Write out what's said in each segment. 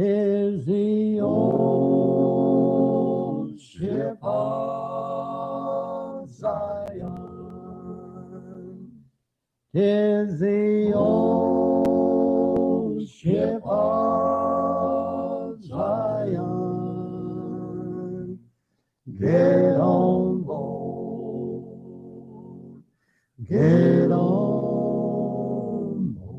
'Tis the old ship of Zion. 'Tis the old ship of Zion. Get on board. Get on board.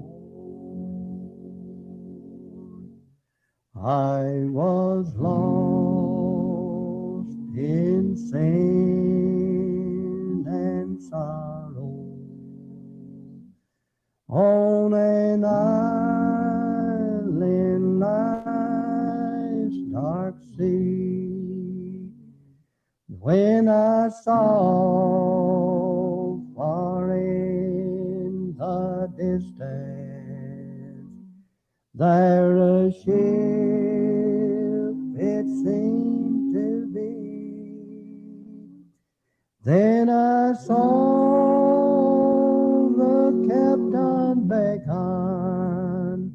I was lost in sin and sorrow on an island life's dark sea. When I saw far in the distance there a ship it seemed to be, then I saw the captain beckon,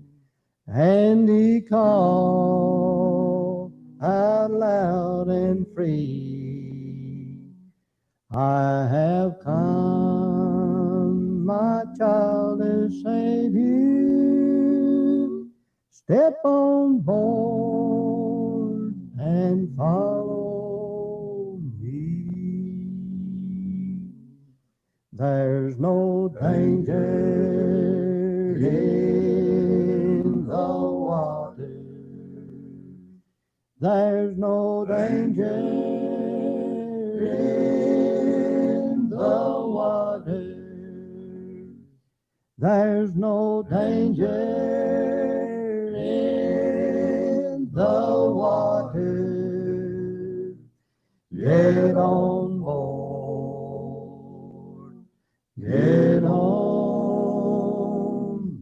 and he called out loud and free, I have come, my child, to save you. Step on board and follow me. There's no danger in the water. There's no danger in the water. There's no danger in the water. Get on board. Get on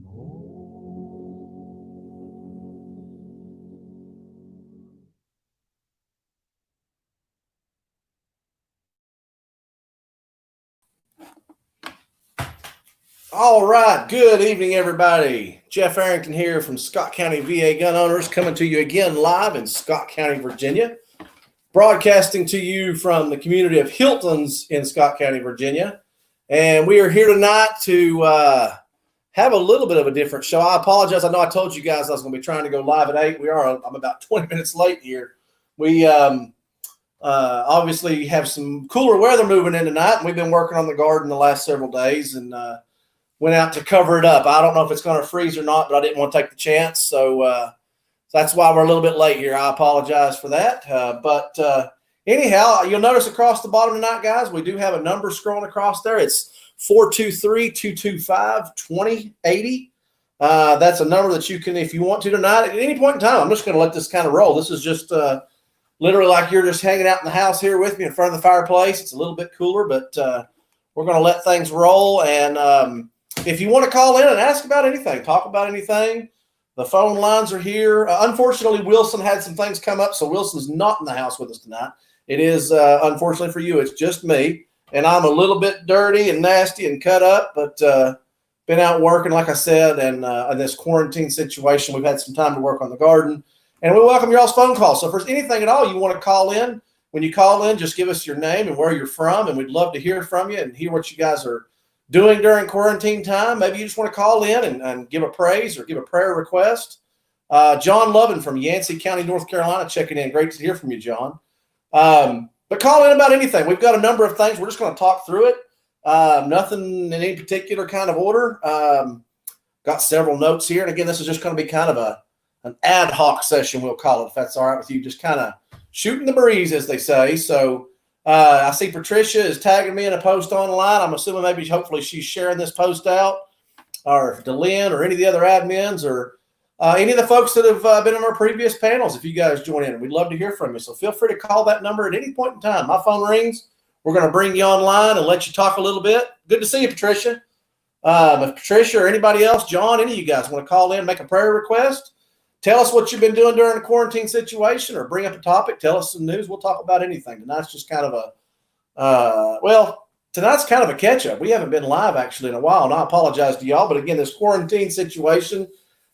board. All right. Good evening, everybody. Jeff Arrington here from Scott County VA Gun Owners, coming to you again live in Scott County, Virginia, broadcasting to you from the community of Hiltons in Scott County, Virginia. And we are here tonight to have a little bit of a different show. I apologize. I know I told you guys I was going to be trying to go live at 8. I'm about 20 minutes late here. We obviously have some cooler weather moving in tonight, and we've been working on the garden the last several days and went out to cover it up. I don't know if it's going to freeze or not, but I didn't want to take the chance. So that's why we're a little bit late here. I apologize for that. But anyhow, you'll notice across the bottom tonight, guys, we do have a number scrolling across there. It's 423-225-2080. That's a number that you can, if you want to tonight, at any point in time. I'm just going to let this kind of roll. This is just literally like you're just hanging out in the house here with me in front of the fireplace. It's a little bit cooler, but we're going to let things roll. And if you want to call in and ask about anything, talk about anything, the phone lines are here. Unfortunately, Wilson had some things come up, so Wilson's not in the house with us tonight. It is, unfortunately for you, it's just me. And I'm a little bit dirty and nasty and cut up, but been out working, like I said, and in this quarantine situation, we've had some time to work on the garden. And we welcome your all's phone calls. So if there's anything at all you want to call in, when you call in, just give us your name and where you're from, and we'd love to hear from you and hear what you guys are doing during quarantine time. Maybe you just want to call in and give a praise or give a prayer request. John Lovin from Yancey County, North Carolina, checking in. Great to hear from you, John. But call in about anything. We've got a number of things. We're just going to talk through it. Nothing in any particular kind of order. Got several notes here. And again, this is just going to be kind of an ad hoc session, we'll call it, if that's all right with you. Just kind of shooting the breeze, as they say. So I see Patricia is tagging me in a post online. I'm assuming maybe hopefully she's sharing this post out, or DeLynn or any of the other admins or any of the folks that have been on our previous panels. If you guys join in, we'd love to hear from you. So feel free to call that number at any point in time. My phone rings. We're going to bring you online and let you talk a little bit. Good to see you, Patricia. If Patricia or anybody else, John, any of you guys want to call in, make a prayer request, tell us what you've been doing during the quarantine situation, or bring up a topic, tell us some news. We'll talk about anything. Tonight's just kind of tonight's kind of a catch-up. We haven't been live actually in a while, and I apologize to y'all. But again, this quarantine situation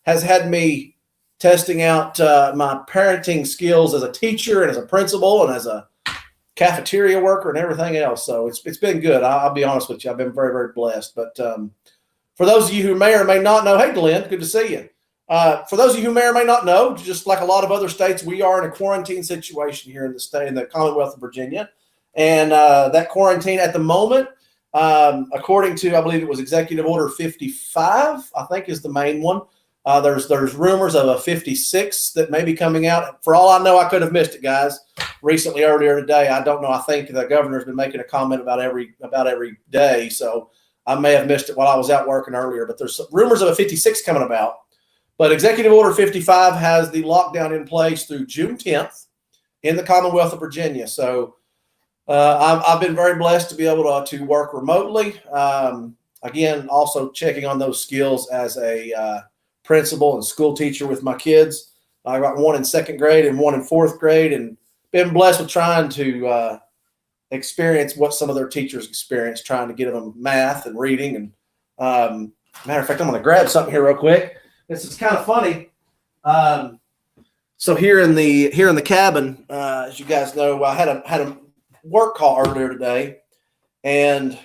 has had me testing out my parenting skills as a teacher and as a principal and as a cafeteria worker and everything else. So it's been good. I'll be honest with you. I've been very, very blessed. But for those of you who may or may not know, hey, Glenn, good to see you. For those of you who may or may not know, just like a lot of other states, we are in a quarantine situation here in the state, in the Commonwealth of Virginia. And that quarantine at the moment, according to, I believe it was Executive Order 55, I think is the main one. There's rumors of a 56 that may be coming out. For all I know, I could have missed it, guys. Recently, earlier today, I don't know. I think the governor's been making a comment about every day, so I may have missed it while I was out working earlier. But there's rumors of a 56 coming about. But Executive Order 55 has the lockdown in place through June 10th in the Commonwealth of Virginia. So I've been very blessed to be able to work remotely. Again, also checking on those skills as a principal and school teacher with my kids. I got one in second grade and one in fourth grade, and been blessed with trying to experience what some of their teachers experience, trying to get them math and reading. And matter of fact, I'm going to grab something here real quick. This is kind of funny. So here in the cabin, as you guys know, I had a work call earlier today, and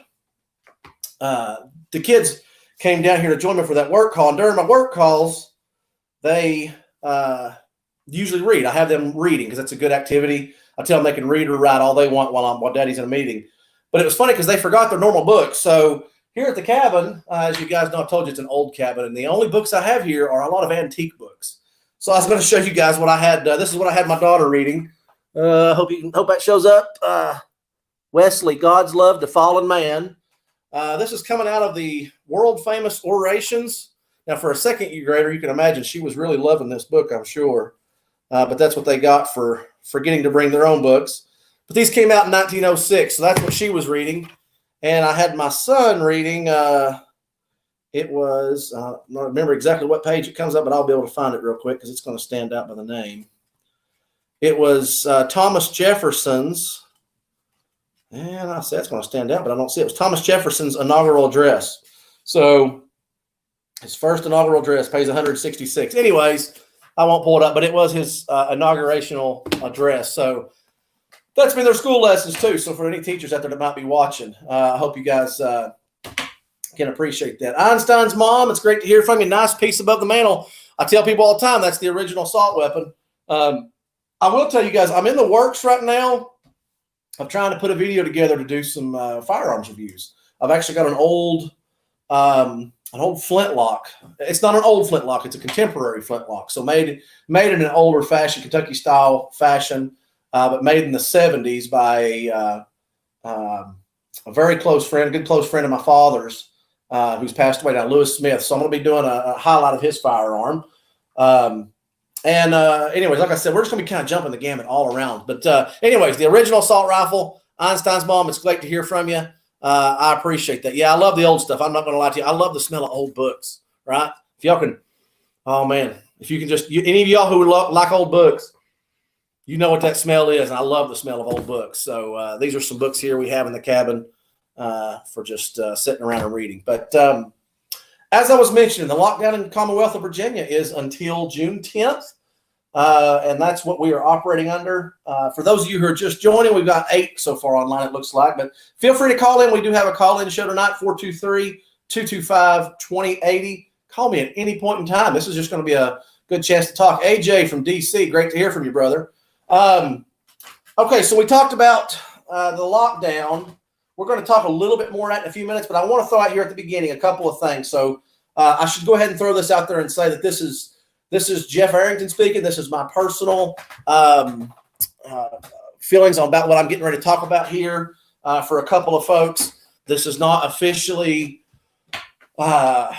the kids came down here to join me for that work call. And during my work calls, they usually read. I have them reading because that's a good activity. I tell them they can read or write all they want while Daddy's in a meeting. But it was funny because they forgot their normal books. So here at the cabin, as you guys know, I told you it's an old cabin, and the only books I have here are a lot of antique books. So I was going to show you guys what I had. This is what I had my daughter reading. Hope that shows up. Wesley, God's Love to Fallen Man. This is coming out of the world famous Orations. Now, for a second year grader, you can imagine she was really loving this book, I'm sure. But that's what they got for getting to bring their own books. But these came out in 1906, so that's what she was reading. And I had my son reading. It was, I don't remember exactly what page it comes up, but I'll be able to find it real quick because it's going to stand out by the name. It was Thomas Jefferson's. And I say it's going to stand out, but I don't see it. It was Thomas Jefferson's inaugural address. So his first inaugural address, pays $166. Anyways, I won't pull it up, but it was his inaugurational address. So that's been their school lessons too. So for any teachers out there that might be watching, I hope you guys can appreciate that. Einstein's Mom, it's great to hear from you. Nice piece above the mantle. I tell people all the time that's the original assault weapon. I will tell you guys, I'm in the works right now. I'm trying to put a video together to do some firearms reviews. I've actually got an old flintlock. It's not an old flintlock; it's a contemporary flintlock. So made in an older fashioned Kentucky style fashion, but made in the 70s by a very close friend, good close friend of my father's, who's passed away now, Lewis Smith. So I'm going to be doing a highlight of his firearm. Anyways, like I said, we're just going to be kind of jumping the gamut all around. But anyways, the original assault rifle, Einstein's Mom, it's great to hear from you. I appreciate that. Yeah, I love the old stuff. I'm not going to lie to you. I love the smell of old books, right? If y'all can, oh, man, if you can just, any of y'all who like old books, you know what that smell is. And I love the smell of old books. So these are some books here we have in the cabin for just sitting around and reading. But as I was mentioning, the lockdown in the Commonwealth of Virginia is until June 10th. And that's what we are operating under. For those of you who are just joining, we've got 8 so far online, it looks like. But feel free to call in. We do have a call-in show tonight, 423-225-2080. Call me at any point in time. This is just going to be a good chance to talk. AJ from D.C., great to hear from you, brother. Okay, so we talked about the lockdown. We're going to talk a little bit more on that in a few minutes, but I want to throw out here at the beginning a couple of things. So I should go ahead and throw this out there and say that this is Jeff Arrington speaking. This is my personal feelings about what I'm getting ready to talk about here for a couple of folks. This is not officially I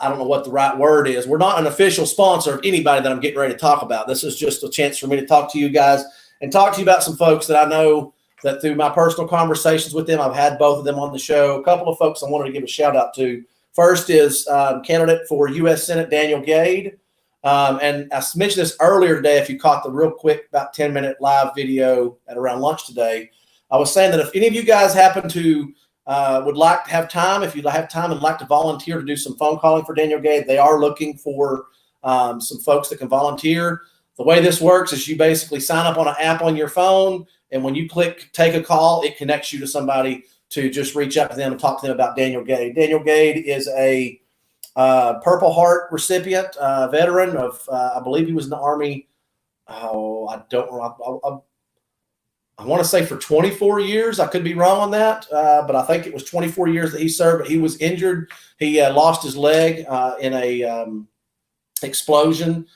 don't know what the right word is. We're not an official sponsor of anybody that I'm getting ready to talk about. This is just a chance for me to talk to you guys and talk to you about some folks that I know that through my personal conversations with them, I've had both of them on the show. A couple of folks I wanted to give a shout out to. First is candidate for U.S. Senate, Daniel Gade. And I mentioned this earlier today, if you caught the real quick, about 10-minute live video at around lunch today. I was saying that if any of you guys happen to would like to have time, if you have time and like to volunteer to do some phone calling for Daniel Gade, they are looking for some folks that can volunteer. The way this works is you basically sign up on an app on your phone, and when you click take a call, it connects you to somebody to just reach out to them and talk to them about Daniel Gade. Daniel Gade is a Purple Heart recipient, veteran of, I believe he was in the Army. Oh, I don't know. I want to say for 24 years. I could be wrong on that, but I think it was 24 years that he served. But he was injured. He lost his leg in a explosion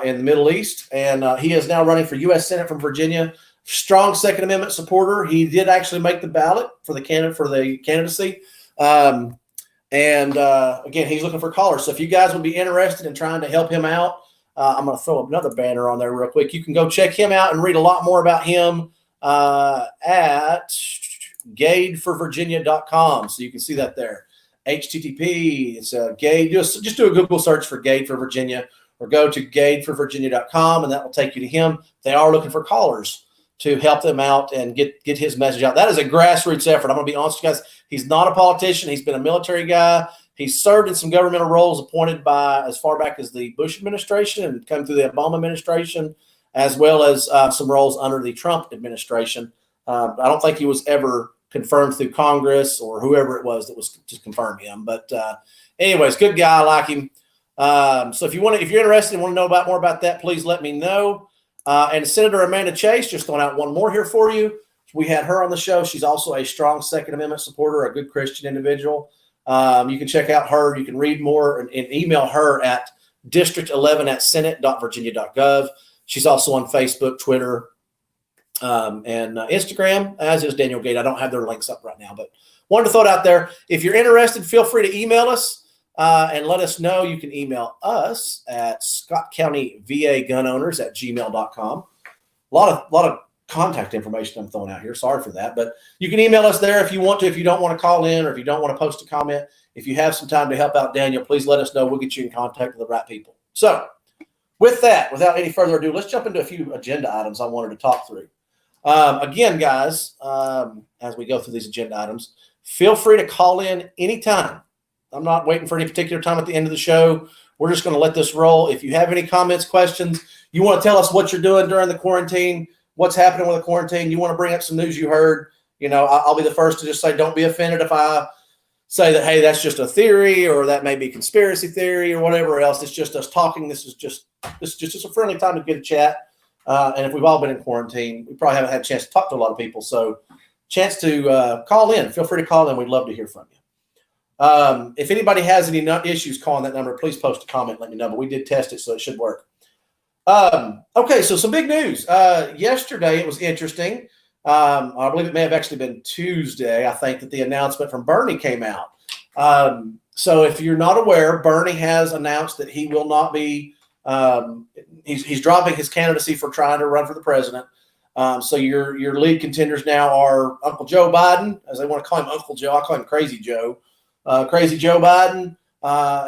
in the Middle East, and he is now running for U.S. Senate from Virginia. Strong Second Amendment supporter. He did actually make the ballot for the candidacy. Again, he's looking for callers. So if you guys would be interested in trying to help him out, I'm going to throw another banner on there real quick. You can go check him out and read a lot more about him at gadeforvirginia.com. So you can see that there. HTTP, it's Gade. Just do a Google search for Gade for Virginia, or go to gadeforvirginia.com, and that will take you to him. They are looking for callers to help them out and get his message out. That is a grassroots effort. I'm going to be honest with you guys. He's not a politician. He's been a military guy. He's served in some governmental roles appointed by as far back as the Bush administration and come through the Obama administration, as well as some roles under the Trump administration. I don't think he was ever confirmed through Congress or whoever it was that was to confirm him. But anyways, good guy. I like him. So if you're interested and want to know more about that, please let me know. And Senator Amanda Chase, just throwing out one more here for you. We had her on the show. She's also a strong Second Amendment supporter, a good Christian individual. You can check out her. You can read more and email her at district11@senate.virginia.gov. She's also on Facebook, Twitter, and Instagram, as is Daniel Gade. I don't have their links up right now, but wanted to throw it out there. If you're interested, feel free to email us and let us know. You can email us at scottcountyvagunowners@gmail.com. A lot of contact information I'm throwing out here. Sorry for that, but you can email us there if you want to. If you don't want to call in, or if you don't want to post a comment, if you have some time to help out Daniel, please let us know. We'll get you in contact with the right people. So with that, without any further ado, let's jump into a few agenda items I wanted to talk through. Again, guys, as we go through these agenda items, feel free to call in anytime. I'm not waiting for any particular time at the end of the show. We're just going to let this roll. If you have any comments, questions, you want to tell us what you're doing during the quarantine, what's happening with the quarantine, you want to bring up some news you heard, I'll be the first to just say, don't be offended if I say that, hey, that's just a theory, or that may be conspiracy theory or whatever else. It's just us talking. This is just a friendly time to get a chat. And if we've all been in quarantine, we probably haven't had a chance to talk to a lot of people. So chance to call in. Feel free to call in. We'd love to hear from you. If anybody has any issues calling that number, please post a comment, let me know. But we did test it, so it should work. Okay, so some big news. Yesterday, it was interesting. I believe it may have actually been Tuesday, I think, that the announcement from Bernie came out. So if you're not aware, Bernie has announced that he will not be he's dropping his candidacy for trying to run for the president. So your lead contenders now are Uncle Joe Biden, as they want to call him Uncle Joe. I call him Crazy Joe. Crazy Joe Biden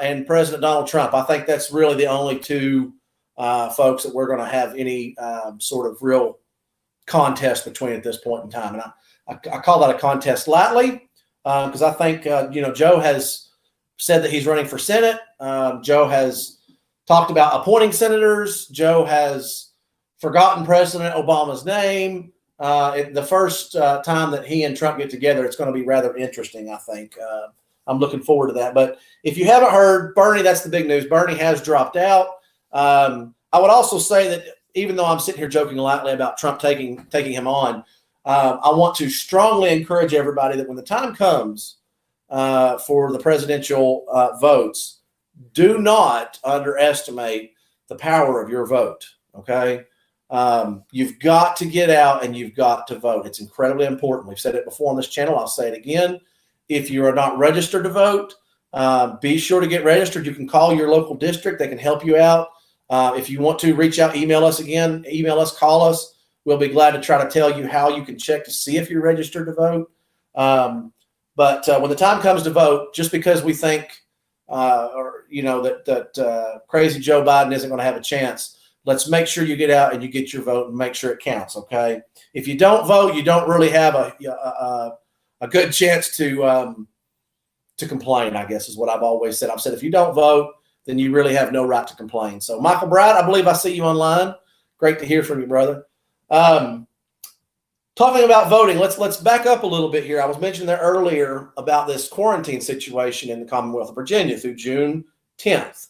and President Donald Trump. I think that's really the only two folks that we're going to have any sort of real contest between at this point in time. And I call that a contest lightly because I think, Joe has said that he's running for Senate. Joe has talked about appointing senators. Joe has forgotten President Obama's name. The first time that he and Trump get together, it's going to be rather interesting, I think. I'm looking forward to that. But if you haven't heard, Bernie, that's the big news. Bernie has dropped out. I would also say that even though I'm sitting here joking lightly about Trump taking him on, I want to strongly encourage everybody that when the time comes for the presidential votes, do not underestimate the power of your vote, okay? You've got to get out and you've got to vote. It's incredibly important. We've said it before on this channel. I'll say it again. If you are not registered to vote, be sure to get registered. You can call your local district. They can help you out. If you want to reach out, email us again. Email us, call us. We'll be glad to try to tell you how you can check to see if you're registered to vote. But when the time comes to vote, just because we think that crazy Joe Biden isn't going to have a chance, let's make sure you get out and you get your vote and make sure it counts, okay? If you don't vote, you don't really have a good chance to complain, I guess is what I've always said. I've said if you don't vote, then you really have no right to complain. So Michael Bright, I believe I see you online. Great to hear from you, brother. Talking about voting, let's back up a little bit here. I was mentioning there earlier about this quarantine situation in the Commonwealth of Virginia through June 10th,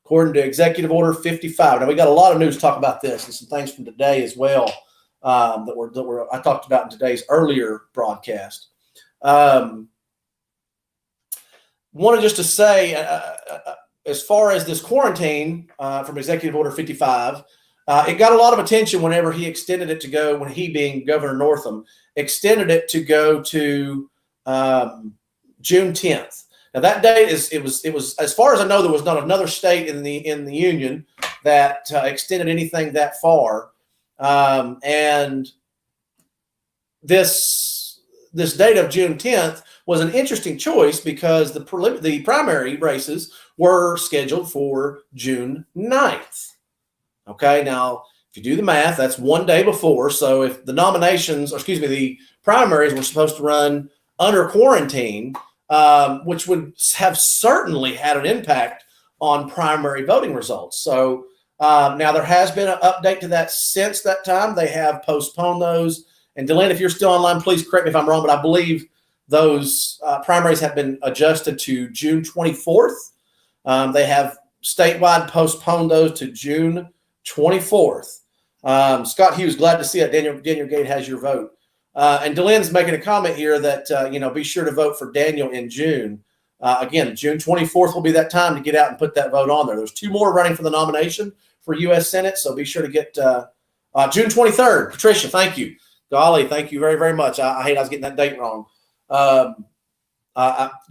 according to Executive Order 55. Now we got a lot of news to talk about this and some things from today as well that I talked about in today's earlier broadcast. Wanted just to say, as far as this quarantine from Executive Order 55. It got a lot of attention whenever he extended it to go, when he being Governor Northam, extended it to go to June 10th. Now that date it was as far as I know, there was not another state in the union that extended anything that far. And this date of June 10th was an interesting choice because the primary races were scheduled for June 9th. Okay, now if you do the math, that's one day before. So if the the primaries were supposed to run under quarantine, which would have certainly had an impact on primary voting results. So now there has been an update to that since that time. They have postponed those. And Delenn, if you're still online, please correct me if I'm wrong, but I believe those primaries have been adjusted to June 24th. They have statewide postponed those to June 24th. Scott Hughes, glad to see it. Daniel Gate has your vote. And Delenn's making a comment here that, be sure to vote for Daniel in June. Again, June 24th will be that time to get out and put that vote on there. There's two more running for the nomination for U.S. Senate, so be sure to get June 23rd. Patricia, thank you. Golly, thank you very, very much. I hate I was getting that date wrong.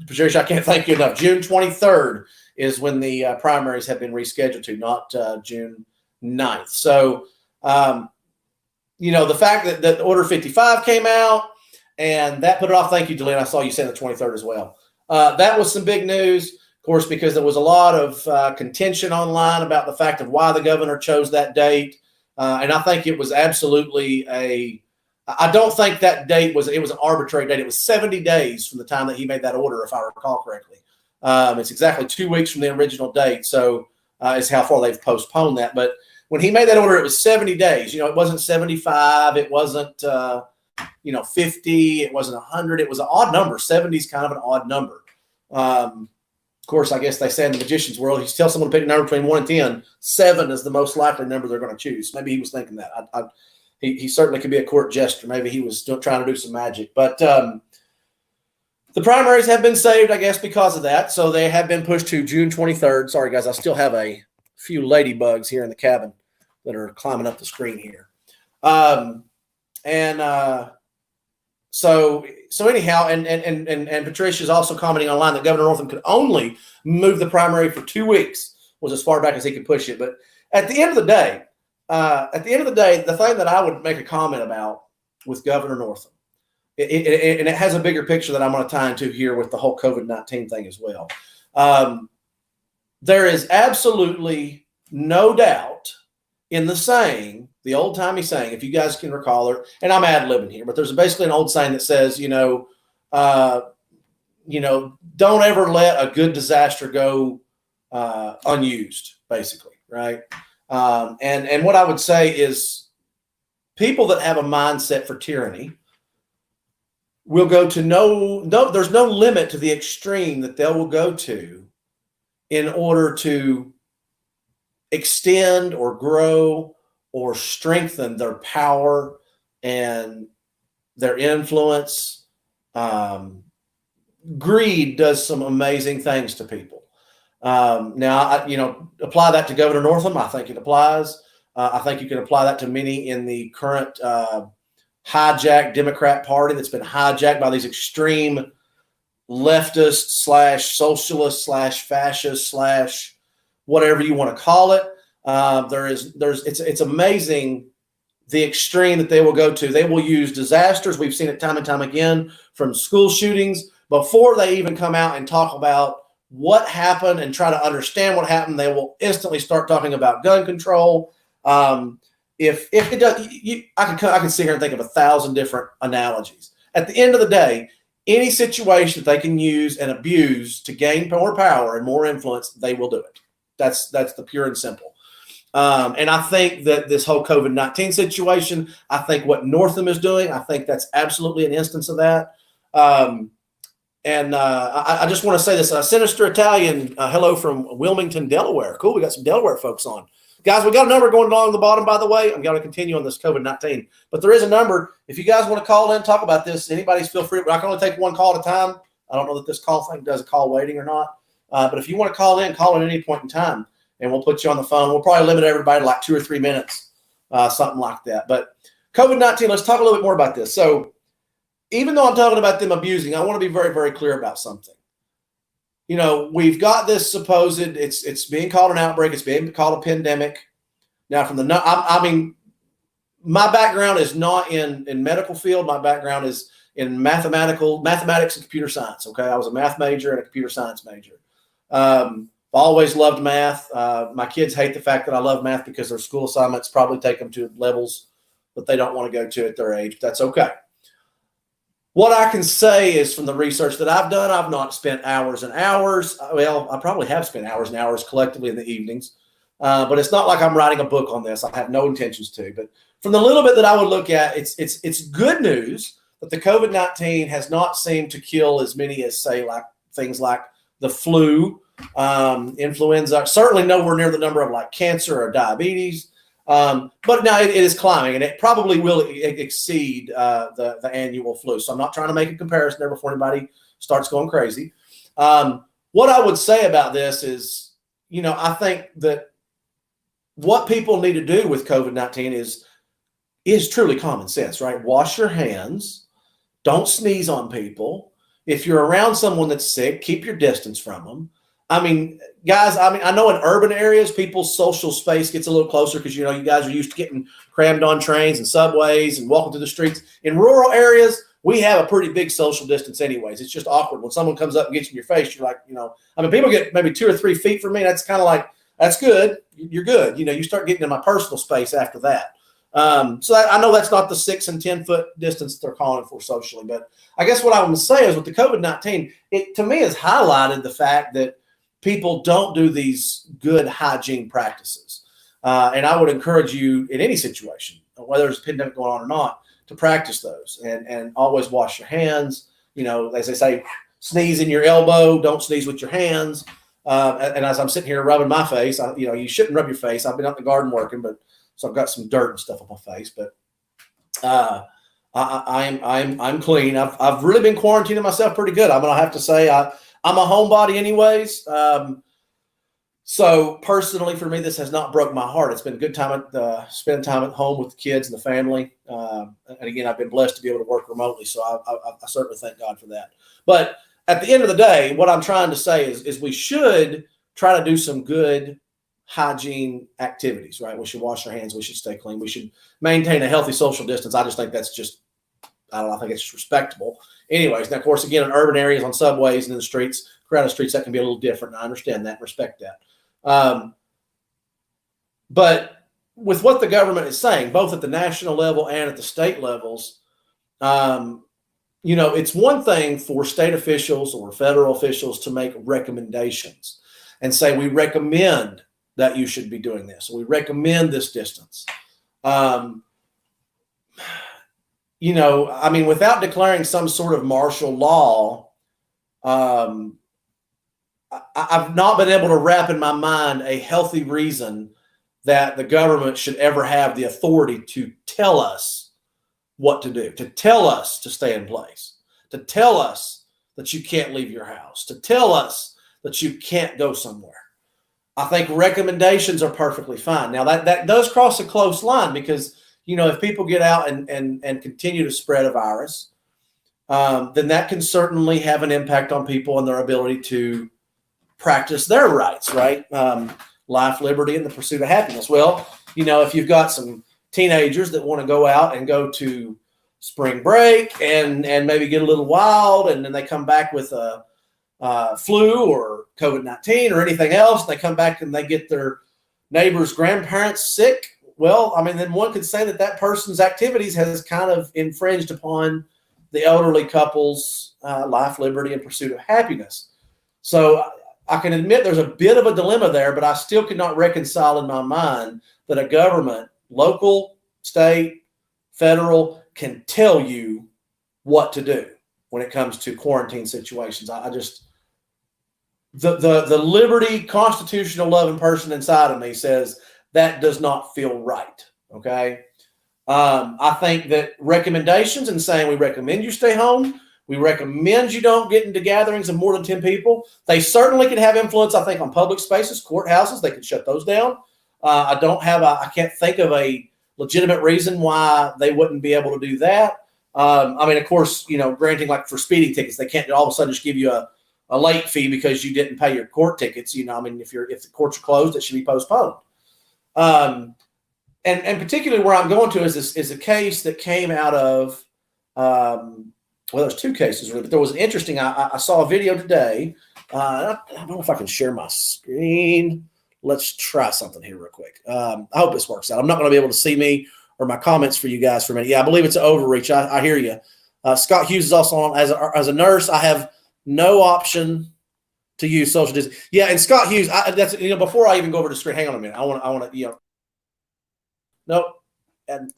Patricia, I can't thank you enough. June 23rd is when the primaries have been rescheduled to, not June 9th. So, the fact that Order 55 came out and that put it off. Thank you, Delenn. I saw you saying the 23rd as well. That was some big news, of course, because there was a lot of contention online about the fact of why the governor chose that date. And I think it was absolutely I don't think that date was an arbitrary date. It was 70 days from the time that he made that order, if I recall correctly. It's exactly 2 weeks from the original date. So is how far they've postponed that. But when he made that order, it was 70 days. It wasn't 75. It wasn't, 50. It wasn't 100. It was an odd number. 70 is kind of an odd number. Of course, I guess they say in the magician's world, you tell someone to pick a number between 1 and 10, 7 is the most likely number they're going to choose. Maybe he was thinking that. He certainly could be a court jester. Maybe he was still trying to do some magic. But the primaries have been saved, I guess, because of that. So they have been pushed to June 23rd. Sorry, guys. I still have a few ladybugs here in the cabin that are climbing up the screen here. So anyhow, and Patricia's also commenting online that Governor Northam could only move the primary for 2 weeks, was as far back as he could push it. But at the end of the day, the thing that I would make a comment about with Governor Northam, and it has a bigger picture that I'm going to tie into here with the whole COVID-19 thing as well. There is absolutely no doubt in the saying, the old-timey saying, if you guys can recall it, and I'm ad-libbing here, but there's basically an old saying that says, don't ever let a good disaster go unused, basically, right? And what I would say is people that have a mindset for tyranny will go to there's no limit to the extreme that they will go to in order to extend or grow or strengthen their power and their influence. Greed does some amazing things to people. Now, apply that to Governor Northam. I think it applies. I think you can apply that to many in the current hijacked Democrat Party that's been hijacked by these extreme leftist / socialist / fascist / whatever you want to call it. It's amazing the extreme that they will go to. They will use disasters. We've seen it time and time again, from school shootings. Before they even come out and talk about what happened and try to understand what happened, they will instantly start talking about gun control. If it does, I can sit here and think of 1,000 different analogies. At the end of the day, any situation that they can use and abuse to gain more power and more influence, they will do it. That's the pure and simple. And I think that this whole COVID-19 situation, I think what Northam is doing, I think that's absolutely an instance of that. I just want to say this, Sinister Italian, hello from Wilmington, Delaware. Cool, we got some Delaware folks on. Guys, we got a number going along the bottom, by the way. I'm going to continue on this COVID-19. But there is a number. If you guys want to call in, talk about this, anybody's feel free. But I can only take one call at a time. I don't know that this call thing does a call waiting or not. But if you want to call in at any point in time, and we'll put you on the phone. We'll probably limit everybody to like 2 or 3 minutes, something like that. But COVID-19, let's talk a little bit more about this. So even though I'm talking about them abusing, I want to be very, very clear about something. You know, we've got this supposed, it's being called an outbreak. It's being called a pandemic. Now, I mean, my background is not in medical field. My background is in mathematics and computer science. Okay. I was a math major and a computer science major. Always loved math. My kids hate the fact that I love math because their school assignments probably take them to levels that they don't want to go to at their age. But that's okay. What I can say is from the research that I've done, I've not spent hours and hours. Well, I probably have spent hours and hours collectively in the evenings, but it's not like I'm writing a book on this. I have no intentions to. But from the little bit that I would look at, it's good news that the COVID-19 has not seemed to kill as many as, say, like things like the flu, influenza. Certainly nowhere near the number of like cancer or diabetes. But now it is climbing, and it probably will exceed the annual flu. So I'm not trying to make a comparison there before anybody starts going crazy. What I would say about this is, you know, I think that what people need to do with COVID-19 is truly common sense, right? Wash your hands. Don't sneeze on people. If you're around someone that's sick, keep your distance from them. I mean, guys, I know in urban areas, people's social space gets a little closer because, you know, you guys are used to getting crammed on trains and subways and walking through the streets. In rural areas, we have a pretty big social distance anyways. It's just awkward. When someone comes up and gets you in your face, you're like, you know, I mean, people get maybe 2 or 3 feet from me. That's kind of like, that's good. You're good. You know, you start getting in my personal space after that. So I know that's not the 6 and 10 foot distance they're calling for socially. But I guess what I want to say is with the COVID-19, it to me has highlighted the fact that people don't do these good hygiene practices. And I would encourage you in any situation, whether there's a pandemic going on or not, to practice those and always wash your hands. You know, as they say, sneeze in your elbow, don't sneeze with your hands. And as I'm sitting here rubbing my face, you know, you shouldn't rub your face. I've been out in the garden working, so I've got some dirt and stuff on my face, but I'm clean. I've really been quarantining myself pretty good. I'm going to have to say I'm a homebody anyways. So personally for me, this has not broke my heart. It's been a good time spending time at home with the kids and the family. And again, I've been blessed to be able to work remotely. So I certainly thank God for that. But at the end of the day, what I'm trying to say is we should try to do some good hygiene activities, right? We should wash our hands. We should stay clean. We should maintain a healthy social distance. I just think that's just, I don't know, I think it's just respectable. Anyways, now, of course, again, in urban areas, on subways and in the streets, crowded streets, that can be a little different. And I understand that and respect that. But with what the government is saying, both at the national level and at the state levels, you know, it's one thing for state officials or federal officials to make recommendations and say, we recommend that you should be doing this. We recommend this distance. You know, I mean, without declaring some sort of martial law, I've not been able to wrap in my mind a healthy reason that the government should ever have the authority to tell us what to do, to tell us to stay in place, to tell us that you can't leave your house, to tell us that you can't go somewhere. I think recommendations are perfectly fine. Now, that does cross a close line because, you know, if people get out and continue to spread a virus, then that can certainly have an impact on people and their ability to practice their rights, right? Life, liberty, and the pursuit of happiness. Well, you know, if you've got some teenagers that want to go out and go to spring break and maybe get a little wild, and then they come back with a flu or COVID-19 or anything else, they come back and they get their neighbor's grandparents sick. Well, I mean, then one could say that person's activities has kind of infringed upon the elderly couple's life, liberty, and pursuit of happiness. So I can admit there's a bit of a dilemma there, but I still cannot reconcile in my mind that a government, local, state, federal, can tell you what to do when it comes to quarantine situations. I just the liberty, constitutional loving person inside of me says that does not feel right. Okay. I think that recommendations and saying we recommend you stay home, we recommend you don't get into gatherings of more than 10 people. They certainly can have influence, I think, on public spaces, courthouses. They can shut those down. I can't think of a legitimate reason why they wouldn't be able to do that. I mean, of course, granting like for speeding tickets, they can't all of a sudden just give you a late fee because you didn't pay your court tickets. I mean, if the courts are closed, it should be postponed. And particularly where I'm going to is a case that came out of, well, there's two cases really, but there was an interesting, I saw a video today. I don't know if I can share my screen. Let's try something here real quick. I hope this works out. I'm not going to be able to see me or my comments for you guys for a minute. Yeah, I believe it's an overreach. I hear you. Scott Hughes is also on as a nurse. I have no option to use social distancing. Yeah, and Scott Hughes, that's before I even go over to the screen, hang on a minute. I want to nope.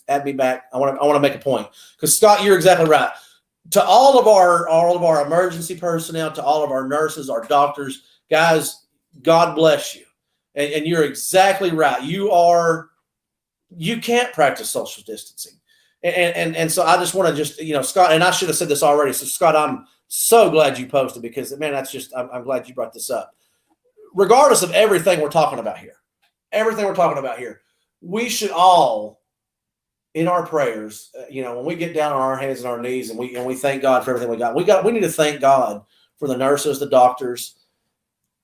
Add me back. I want to make a point because Scott, you're exactly right. To all of our emergency personnel, to all of our nurses, our doctors, guys, God bless you, and you're exactly right. You can't practice social distancing, and so I just want to Scott, and I should have said this already. So Scott, I'm so glad you posted because man, I'm glad you brought this up. Regardless of everything we're talking about here, we should all, in our prayers, when we get down on our hands and our knees and we thank God for everything we need to thank God for the nurses, the doctors,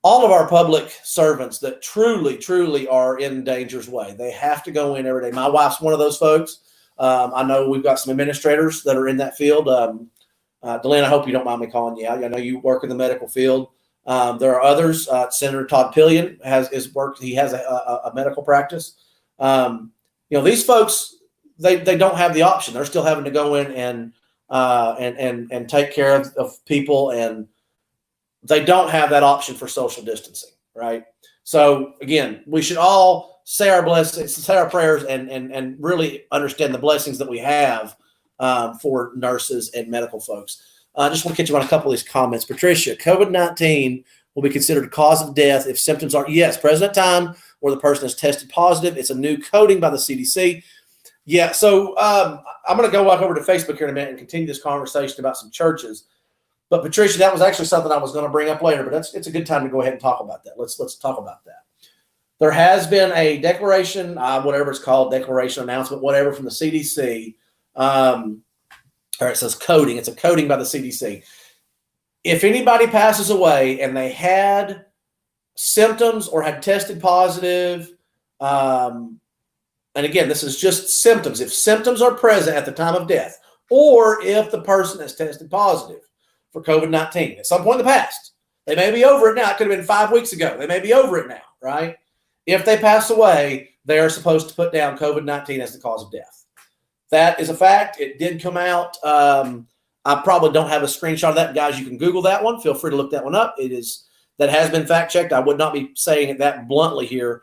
all of our public servants that truly, truly are in danger's way. They have to go in every day. My wife's one of those folks. I know we've got some administrators that are in that field. Delanne, I hope you don't mind me calling you out. I know you work in the medical field. There are others. Senator Todd Pillion has worked. He has a medical practice. These folks, they don't have the option. They're still having to go in and take care of people, and they don't have that option for social distancing, right? So again, we should all say our blessings, say our prayers, and really understand the blessings that we have for nurses and medical folks. I just want to catch you on a couple of these comments. Patricia, COVID-19 will be considered a cause of death if symptoms are, yes, present at time or the person is tested positive. It's a new coding by the CDC. Yeah, so I'm going to go walk over to Facebook here in a minute and continue this conversation about some churches. But Patricia, that was actually something I was going to bring up later, but it's a good time to go ahead and talk about that. Let's talk about that. There has been a declaration, whatever it's called, declaration, announcement, whatever, from the CDC. Or it says coding. It's a coding by the CDC. If anybody passes away and they had symptoms or had tested positive, and again, this is just symptoms. If symptoms are present at the time of death, or if the person has tested positive for COVID-19 at some point in the past, they may be over it now. It could have been 5 weeks ago. They may be over it now, right? If they pass away, they are supposed to put down COVID-19 as the cause of death. That is a fact. It did come out. I probably don't have a screenshot of that. Guys, you can Google that one. Feel free to look that one up. That has been fact checked. I would not be saying it that bluntly here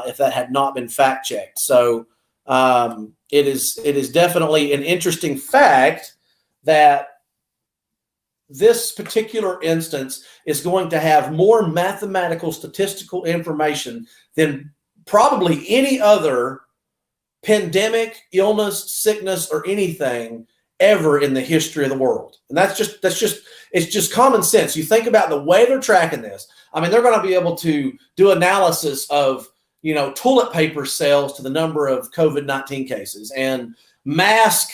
if that had not been fact checked. So it is definitely an interesting fact that this particular instance is going to have more mathematical statistical information than probably any other pandemic, illness, sickness, or anything ever in the history of the world. And it's just common sense. You think about the way they're tracking this. I mean, they're going to be able to do analysis of, toilet paper sales to the number of COVID-19 cases and mask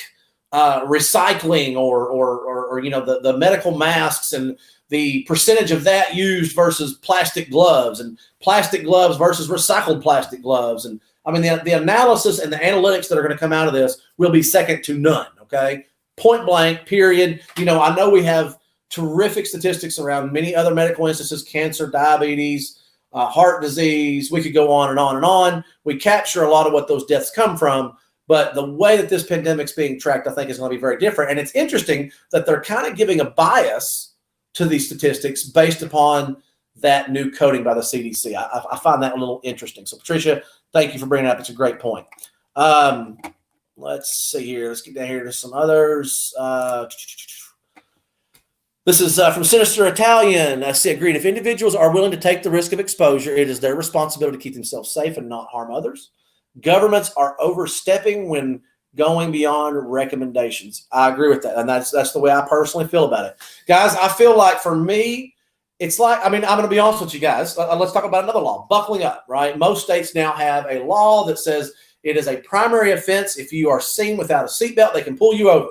recycling or the medical masks and the percentage of that used versus plastic gloves and plastic gloves versus recycled plastic gloves. And I mean, the analysis and the analytics that are going to come out of this will be second to none, okay? Point blank, period. I know we have terrific statistics around many other medical instances, cancer, diabetes, heart disease. We could go on and on and on. We capture a lot of what those deaths come from, But the way that this pandemic's being tracked, I think, is going to be very different. And it's interesting that they're kind of giving a bias to these statistics based upon that new coding by the CDC. I find that a little interesting. So, Patricia, thank you for bringing it up. It's a great point. Let's see here. Let's get down here to some others. This is from Sinister Italian. I see agreed. If individuals are willing to take the risk of exposure, it is their responsibility to keep themselves safe and not harm others. Governments are overstepping when going beyond recommendations. I agree with that. And that's the way I personally feel about it. Guys, I feel like for me, it's like, I mean, I'm going to be honest with you guys. Let's talk about another law, buckling up, right? Most states now have a law that says it is a primary offense. If you are seen without a seatbelt, they can pull you over.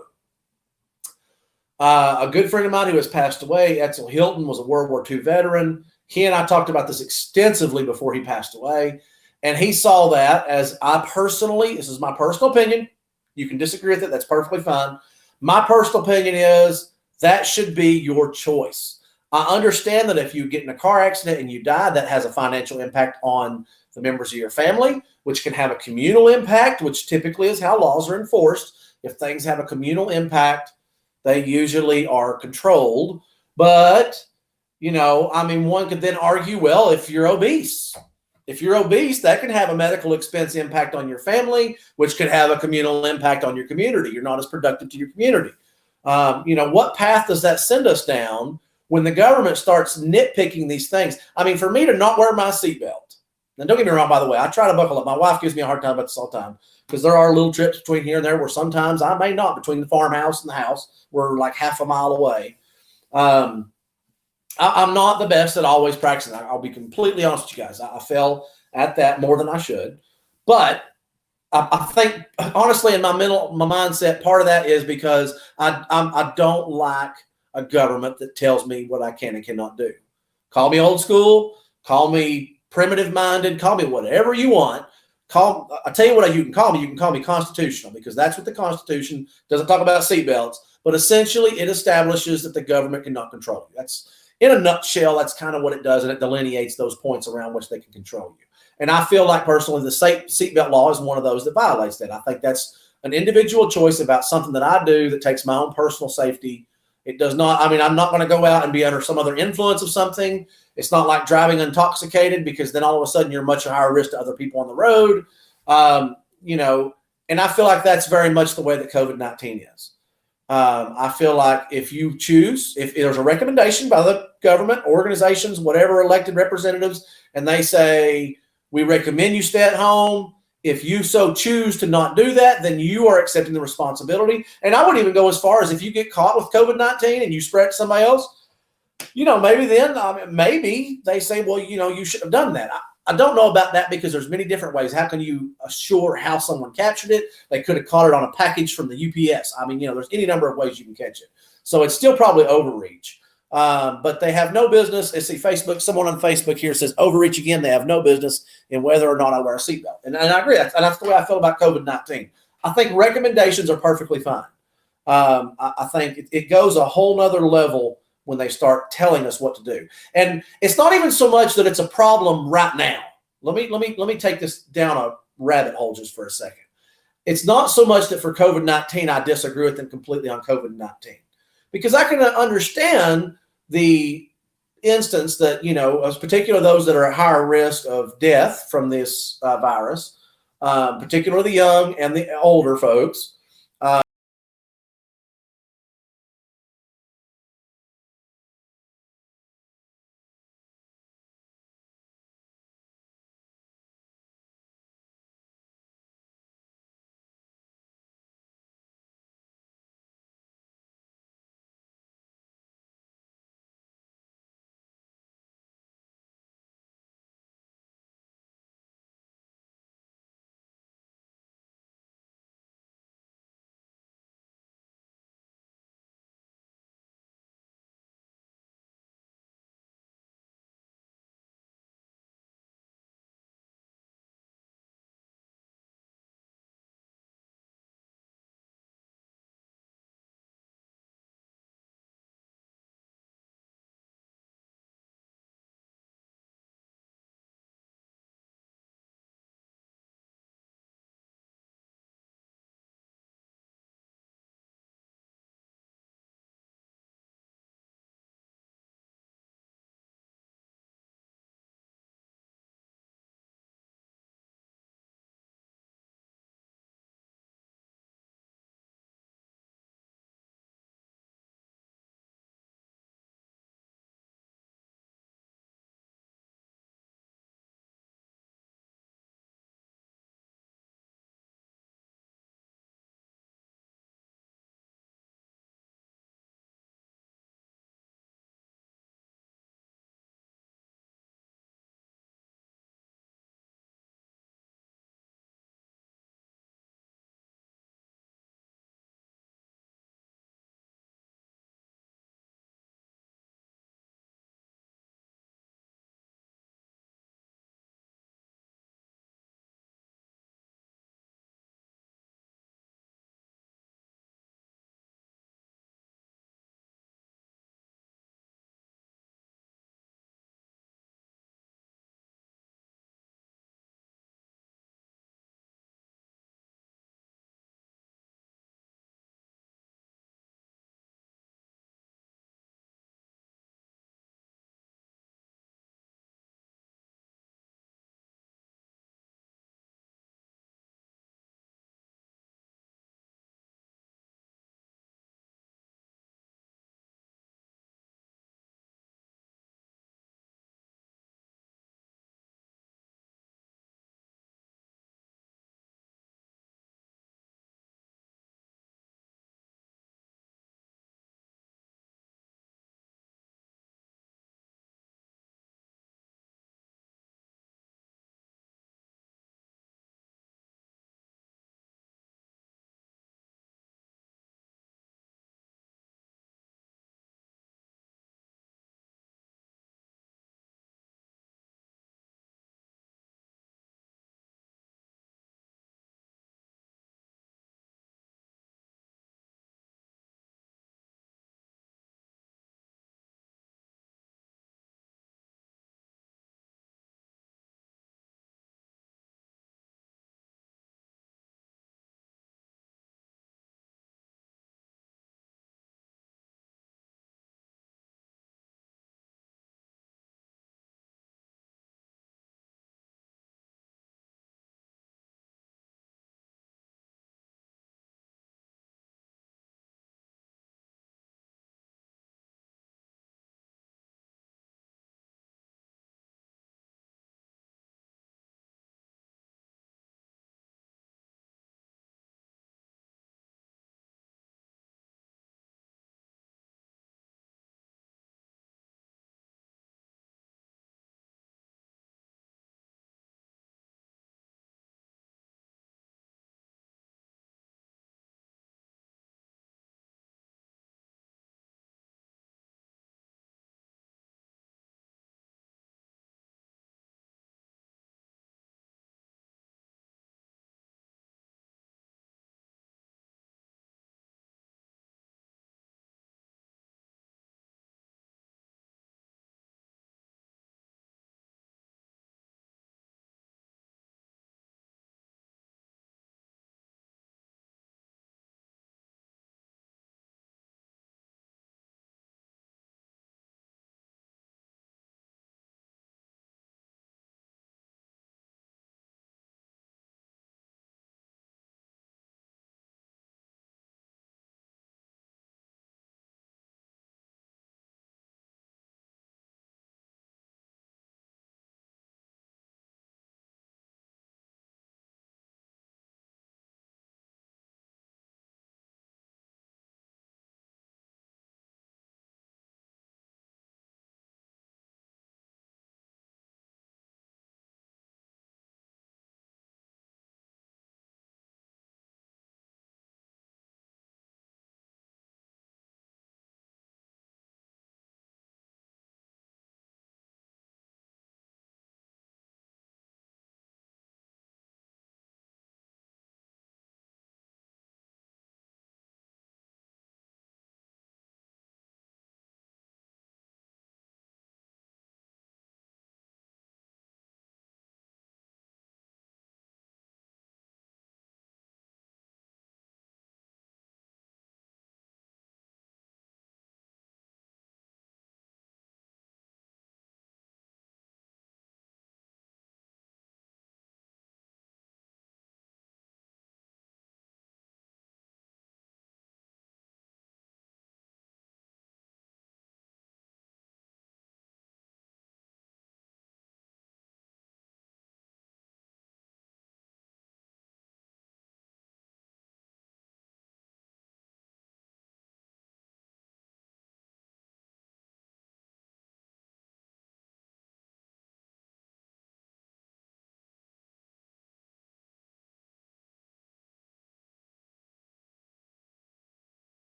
A good friend of mine who has passed away, Edsel Hilton, was a World War II veteran. He and I talked about this extensively before he passed away. And he saw that as this is my personal opinion. You can disagree with it. That's perfectly fine. My personal opinion is that should be your choice. I understand that if you get in a car accident and you die, that has a financial impact on the members of your family, which can have a communal impact, which typically is how laws are enforced. If things have a communal impact, they usually are controlled. But, one could then argue, well, if you're obese, that can have a medical expense impact on your family, which could have a communal impact on your community. You're not as productive to your community. What path does that send us down when the government starts nitpicking these things? I mean, for me to not wear my seatbelt, and don't get me wrong, by the way, I try to buckle up. My wife gives me a hard time about this all the time because there are little trips between here and there where sometimes I may not, between the farmhouse and the house. We're like half a mile away. I'm not the best at always practicing. I'll be completely honest with you guys. I fail at that more than I should. But I think, honestly, in my mindset, part of that is because I don't like a government that tells me what I can and cannot do. Call me old school. Call me primitive-minded. Call me whatever you want. I tell you what you can call me. You can call me constitutional because that's what the Constitution doesn't talk about seatbelts. But essentially, it establishes that the government cannot control you. That's, in a nutshell, that's kind of what it does, and it delineates those points around which they can control you. And I feel like, personally, the seatbelt law is one of those that violates that. I think that's an individual choice about something that I do that takes my own personal safety. It does not, I'm not going to go out and be under some other influence of something. It's not like driving intoxicated because then all of a sudden you're much higher risk to other people on the road. And I feel like that's very much the way that COVID-19 is. I feel like if you choose, if there's a recommendation by the government, organizations, whatever, elected representatives, and they say, we recommend you stay at home. If you so choose to not do that, then you are accepting the responsibility. And I wouldn't even go as far as if you get caught with COVID-19 and you spread it to somebody else, maybe then, maybe they say, well, you shouldn't have done that. I don't know about that because there's many different ways. How can you assure how someone captured it? They could have caught it on a package from the UPS. There's any number of ways you can catch it. So it's still probably overreach. But they have no business. I see Facebook. Someone on Facebook here says overreach again. They have no business in whether or not I wear a seatbelt. And I agree. And that's the way I feel about COVID-19. I think recommendations are perfectly fine. I think it goes a whole nother level when they start telling us what to do. And it's not even so much that it's a problem right now. Let me take this down a rabbit hole just for a second. It's not so much that for COVID-19, I disagree with them completely on COVID-19, because I can understand the instance that, as particularly those that are at higher risk of death from this virus, particularly the young and the older folks,